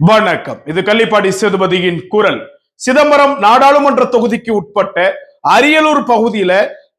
வணக்கம். இது கள்ளிப்பாடி சேதுபதியின் குரல். சிதம்பரம் நாடாளுமன்ற தொகுதிக்கு உட்பட்ட அரியலூர் பகுதியில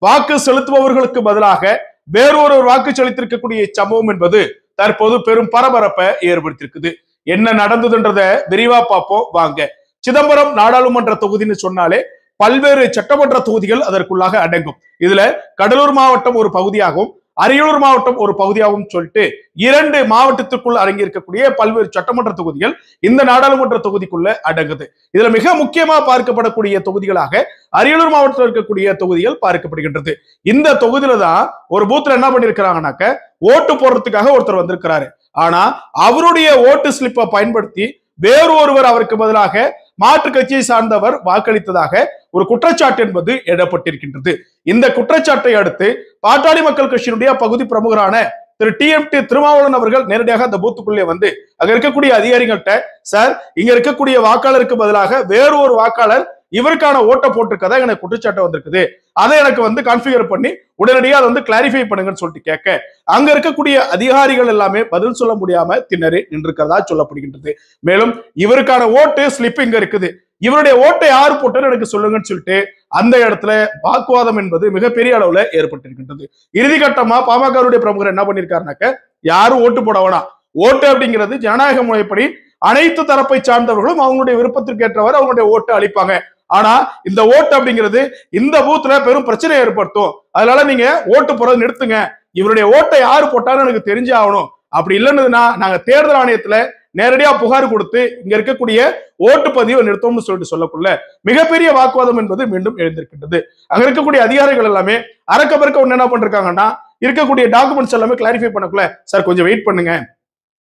வாக்கு செலுத்துபவர்களுக்கு பதிலாக வேறொரு வாக்கு செலுத்திருக்கக்கூடிய சம்பவம் என்பது தற்போது பெரும் பரபரப்பை ஏற்படுத்தியிருக்குது. என்ன நடந்ததுன்றத விரிவா பார்ப்போம் வாங்க. சிதம்பரம் நாடாளுமன்ற தொகுதின்னு சொன்னாலே பல்வேறு சட்டமன்ற தொகுதிகள் அதற்குள்ளாக அடங்கும். இதுல கடலூர் மாவட்டம் ஒரு பகுதியாகவும் அரியலூர் மாவட்டம் ஒரு பகுதியாகவும் சொல்லிட்டு இரண்டு மாவட்டத்திற்குள் அடங்கி இருக்கக்கூடிய பல்வேறு சட்டமன்ற தொகுதிகள் இந்த நாடாளுமன்ற தொகுதிக்குள்ள அடங்குது. இதுல மிக முக்கியமா பார்க்கப்படக்கூடிய தொகுதிகளாக அரியலூர் மாவட்டத்தில் இருக்கக்கூடிய தொகுதிகள் பார்க்கப்படுகின்றது. இந்த தொகுதியில தான் ஒரு பூத்துல என்ன பண்ணிருக்கிறாங்கன்னாக்க ஓட்டு போடுறதுக்காக ஒருத்தர் வந்திருக்கிறாரு. ஆனா அவருடைய ஓட்டு ஸ்லிப்பை பயன்படுத்தி வேறொருவர் அவருக்கு பதிலாக மாற்று கட்சியை சார்ந்தவர் வாக்களித்ததாக ஒரு குற்றச்சாட்டு என்பது எழப்பட்டிருக்கின்றது. இந்த குற்றச்சாட்டை அடுத்து பாட்டாளி மக்கள் கட்சியினுடைய பகுதி பிரமுகரான திரு TMT திருமாவளவன் அவர்கள் நேரடியாக அந்த பூத்துக்குள்ளே வந்து அங்க இருக்கக்கூடிய அதிகாரிகள்கிட்ட, சார், இங்க இருக்கக்கூடிய வாக்காளருக்கு பதிலாக வேறொரு வாக்காளர் இவருக்கான ஓட்டை போட்டிருக்கதா எனக்கு குற்றச்சாட்டு வந்திருக்குது, அதை எனக்கு வந்து கான்ஃபிகர் பண்ணி உடனடியாக அதை வந்து கிளாரிஃபை பண்ணுங்கன்னு சொல்லிட்டு கேட்க அங்க இருக்கக்கூடிய அதிகாரிகள் எல்லாமே பதில் சொல்ல முடியாம திணறி நின்றிருக்கிறதா சொல்லப்படுகின்றது. மேலும் இவருக்கான ஓட்டு ஸ்லிப் இங்க இருக்குது, இவருடைய ஓட்டை யாரு போட்டு எனக்கு சொல்லுங்கன்னு சொல்லிட்டு அந்த இடத்துல வாக்குவாதம் என்பது மிகப்பெரிய அளவுல ஏற்பட்டிருக்கின்றது. இறுதிக்கட்டமா பாமகவுடைய பிரமுகர் என்ன பண்ணிருக்காருனாக்க, யாரும் ஓட்டு போட வேணாம், ஓட்டு அப்படிங்கிறது ஜனநாயக முறைப்படி அனைத்து தரப்பை சார்ந்தவர்களும் அவங்களுடைய விருப்பத்திற்கு ஏற்றவாறு அவங்களுடைய ஓட்டு அளிப்பாங்க. ஆனா இந்த ஓட்டு அப்படிங்கிறது இந்த பூத்துல பெரும் பிரச்சனை ஏற்படுத்தும், அதனால நீங்க ஓட்டு போறது நிறுத்துங்க, இவருடைய ஓட்டை யாரு போட்டாலும் எனக்கு தெரிஞ்சு ஆகணும், அப்படி இல்லைன்னா நாங்க தேர்தல் ஆணையத்துல நேரடியா புகார் கொடுத்து இங்க இருக்கக்கூடிய ஓட்டுப்பதிவை நிறுத்தம்னு சொல்லிட்டு சொல்லக்குள்ள மிகப்பெரிய வாக்குவாதம் என்பது மீண்டும் எழுந்திருக்கின்றது. அங்க இருக்கக்கூடிய அதிகாரிகள் எல்லாமே அறக்க பறக்க ஒண்ணு என்ன பண்றாங்கன்னா, இருக்கக்கூடிய டாக்குமெண்ட்ஸ் எல்லாமே கிளாரிஃபை பண்ணக்குள்ள, சார் கொஞ்சம் வெயிட் பண்ணுங்க,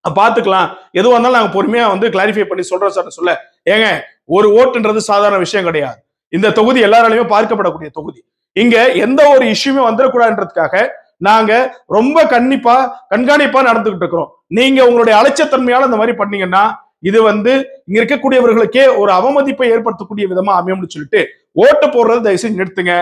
பாத்துக்கலாம், எதுவாக இருந்தாலும் நாங்க பொறுமையா வந்து கிளாரிஃபை பண்ணி சொல்றோம் சார் சொல்ல. ஏங்க, ஒரு ஓட்டுன்றது சாதாரண விஷயம் கிடையாது. இந்த தொகுதி எல்லாராலையுமே பார்க்கப்படக்கூடிய தொகுதி. இங்க எந்த ஒரு இஷ்யூமே வந்துடக்கூடாதுன்றதுக்காக நாங்க ரொம்ப கண்காணிப்பா நடந்துகிட்டு இருக்கிறோம். நீங்க உங்களுடைய அலட்சியத்தன்மையால இந்த மாதிரி பண்ணீங்கன்னா இது வந்து இங்க இருக்கக்கூடியவர்களுக்கே ஒரு அவமதிப்பை ஏற்படுத்தக்கூடிய விதமா அமையும்னு சொல்லிட்டு ஓட்டு போடுறது தயவு செஞ்சு நிறுத்துங்க,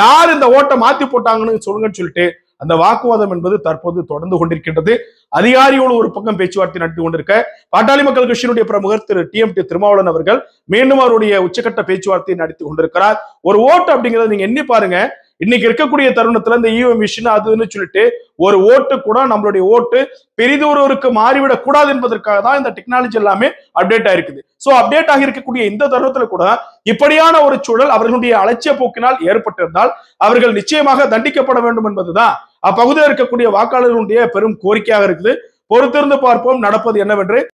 யார் இந்த ஓட்டை மாத்தி போட்டாங்கன்னு சொல்லுங்கன்னு சொல்லிட்டு அந்த வாக்குவாதம் என்பது தற்போது தொடர்ந்து கொண்டிருக்கின்றது. அதிகாரியோடு ஒரு பக்கம் பேச்சுவார்த்தை நடத்தி கொண்டிருக்க பாட்டாளி மக்கள் கட்சியினுடைய பிரமுகர் திரு TMT திருமாவளவன் அவர்கள் மீண்டும் அவருடைய உச்சகட்ட பேச்சுவார்த்தையை நடத்தி கொண்டிருக்கிறார். ஒரு ஓட்டு அப்படிங்கிறத நீங்க எண்ணி பாருங்க, இன்னைக்கு இருக்கக்கூடிய தருணத்துல இந்த EVM மிஷின் அதுன்னு சொல்லிட்டு ஒரு ஓட்டு கூட நம்மளுடைய ஓட்டு பெரிதொருவருக்கு மாறிவிடக் கூடாது என்பதற்காக தான் இந்த டெக்னாலஜி எல்லாமே அப்டேட் ஆயிருக்குது. சோ அப்டேட் ஆகி இருக்கக்கூடிய இந்த தருணத்துல கூட இப்படியான ஒரு சூழல் அவர்களுடைய அலட்சிய போக்கினால் ஏற்பட்டிருந்தால் அவர்கள் நிச்சயமாக தண்டிக்கப்பட வேண்டும் என்பதுதான் அப்பகுதியில் இருக்கக்கூடிய வாக்காளர்களுடைய பெரும் கோரிக்கையாக இருக்குது. பொறுத்திருந்து பார்ப்போம் நடப்பது என்னவென்று.